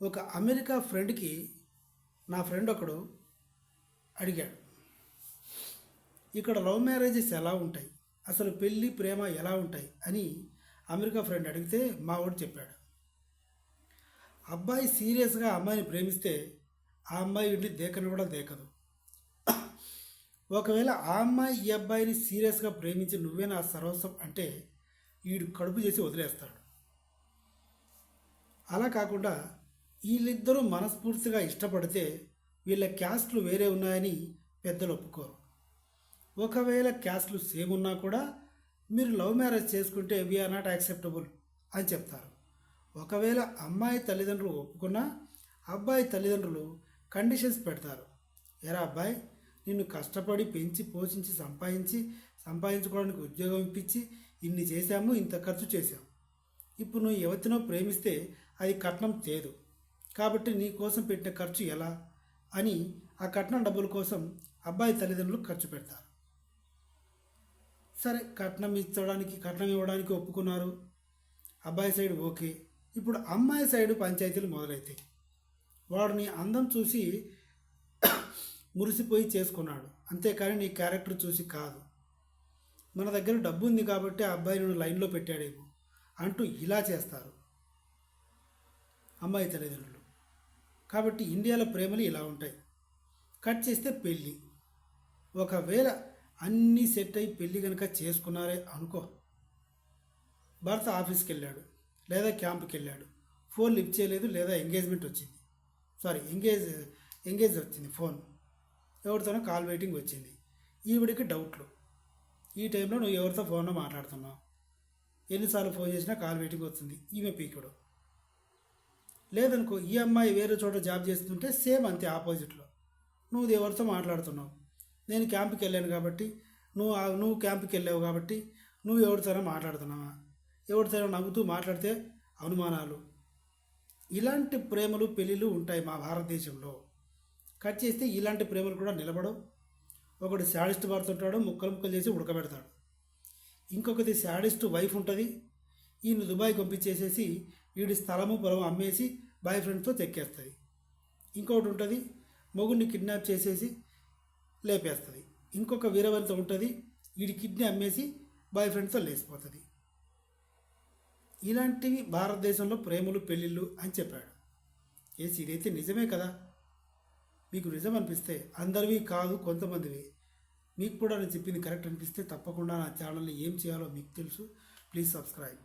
ఒక అమెరికా ఫ్రెండ్కి నా ఫ్రెండ్ ఒకడు అడిగాడు, ఇక్కడ లవ్ మ్యారేజెస్ ఎలా ఉంటాయి, అసలు పెళ్ళి ప్రేమ ఎలా ఉంటాయి అని అమెరికా ఫ్రెండ్ అడిగితే మా వాడు చెప్పాడు. అబ్బాయి సీరియస్గా అమ్మాయిని ప్రేమిస్తే ఆ అమ్మాయి వీడిని దేకని కూడా దేకదు. ఒకవేళ ఆ అమ్మాయి ఈ అబ్బాయిని సీరియస్గా ప్రేమించి నువ్వే నా సర్వస్వం అంటే వీడు కడుపు చేసి వదిలేస్తాడు. అలా కాకుండా వీళ్ళిద్దరూ మనస్ఫూర్తిగా ఇష్టపడితే వీళ్ళ క్యాస్ట్లు వేరే ఉన్నాయని పెద్దలు ఒప్పుకోరు. ఒకవేళ క్యాస్ట్లు సేమ్ ఉన్నా కూడా మీరు లవ్ మ్యారేజ్ చేసుకుంటే వీఆర్ నాట్ యాక్సెప్టబుల్ అని చెప్తారు. ఒకవేళ అమ్మాయి తల్లిదండ్రులు ఒప్పుకున్నా అబ్బాయి తల్లిదండ్రులు కండిషన్స్ పెడతారు. ఎరా అబ్బాయి, నిన్ను కష్టపడి పెంచి పోషించి సంపాదించుకోవడానికి ఉద్యోగం ఇప్పించి ఇన్ని చేశాము, ఇంత ఖర్చు చేశాము. ఇప్పుడు నువ్వు ఎవరినో ప్రేమిస్తే అది కట్నం తేదు, కాబట్టి నీ కోసం పెట్టిన ఖర్చు ఎలా అని ఆ కట్నం డబ్బుల కోసం అబ్బాయి తల్లిదండ్రులు ఖర్చు పెడతారు. సరే, కట్నం ఇవ్వడానికి ఒప్పుకున్నారు. అబ్బాయి సైడ్ ఓకే. ఇప్పుడు అమ్మాయి సైడు పంచాయతీలు మొదలవుతాయి. వాడు నీ అందం చూసి మురిసిపోయి చేసుకున్నాడు, అంతేకాని నీ క్యారెక్టర్ చూసి కాదు. మన దగ్గర డబ్బు ఉంది కాబట్టి ఆ అబ్బాయి నువ్వు లైన్లో పెట్టాడేమో అంటూ ఇలా చేస్తారు అమ్మాయి తల్లిదండ్రులు. కాబట్టి ఇండియాలో ప్రేమలు ఇలా ఉంటాయి. కట్ చేస్తే పెళ్ళి. ఒకవేళ అన్నీ సెట్ అయి పెళ్ళి కనుక చేసుకున్నారే అనుకో, భర్త ఆఫీస్కి వెళ్ళాడు లేదా క్యాంప్కి వెళ్ళాడు, ఫోన్ లిఫ్ట్ చేయలేదు లేదా ఎంగేజ్ వచ్చింది ఫోన్, ఎవరితోనో కాల్ వెయిటింగ్ వచ్చింది. ఈవిడికి డౌట్లు, ఈ టైంలో నువ్వు ఎవరితో ఫోన్లో మాట్లాడుతున్నావు, ఎన్నిసార్లు ఫోన్ చేసినా కాల్ వెయిటింగ్ వస్తుంది, ఈమె పీకుడు. లేదనుకో, ఈ అమ్మాయి వేరే చోట జాబ్ చేస్తుంటే సేమ్ అంతే ఆపోజిట్లో నువ్వు ఎవరితో మాట్లాడుతున్నావు, నేను క్యాంప్కి వెళ్ళాను కాబట్టి నువ్వు క్యాంప్కి వెళ్ళావు కాబట్టి నువ్వు ఎవరితోనో మాట్లాడుతున్నావా, ఎవరితోనో నవ్వుతూ మాట్లాడితే అనుమానాలు. ఇలాంటి ప్రేమలు పెళ్ళిళ్ళు ఉంటాయి మా భారతదేశంలో. కట్ చేస్తే ఇలాంటి ప్రేమలు కూడా నిలబడవు. ఒకటి శాడిస్ట్ భర్త ఉంటాడు, ముక్కలు చేసి ఉడకబెడతాడు. ఇంకొకటి శాడిస్ట్ వైఫ్ ఉంటుంది, ఈయన దుబాయ్ పంపించేసేసి వీడి స్థలము పొలము అమ్మేసి బాయ్ ఫ్రెండ్తో తెక్కేస్తుంది. ఇంకొకటి ఉంటుంది, మొగుడిని కిడ్నాప్ చేసేసి లేపేస్తుంది. ఇంకొక వీరవనిత ఉంటుంది, వీడి కిడ్నీ అమ్మేసి బాయ్ ఫ్రెండ్తో లేచిపోతుంది. ఇలాంటివి భారతదేశంలో ప్రేమలు పెళ్ళిళ్ళు అని చెప్పాడు. ఇదైతే నిజమే కదా. మీకు నిజం అనిపిస్తే, అందరివి కాదు కొంతమందివి, మీకు కూడా నేను చెప్పింది కరెక్ట్ అనిపిస్తే తప్పకుండా నా ఛానల్ని ఏం చేయాలో మీకు తెలుసు. Please subscribe.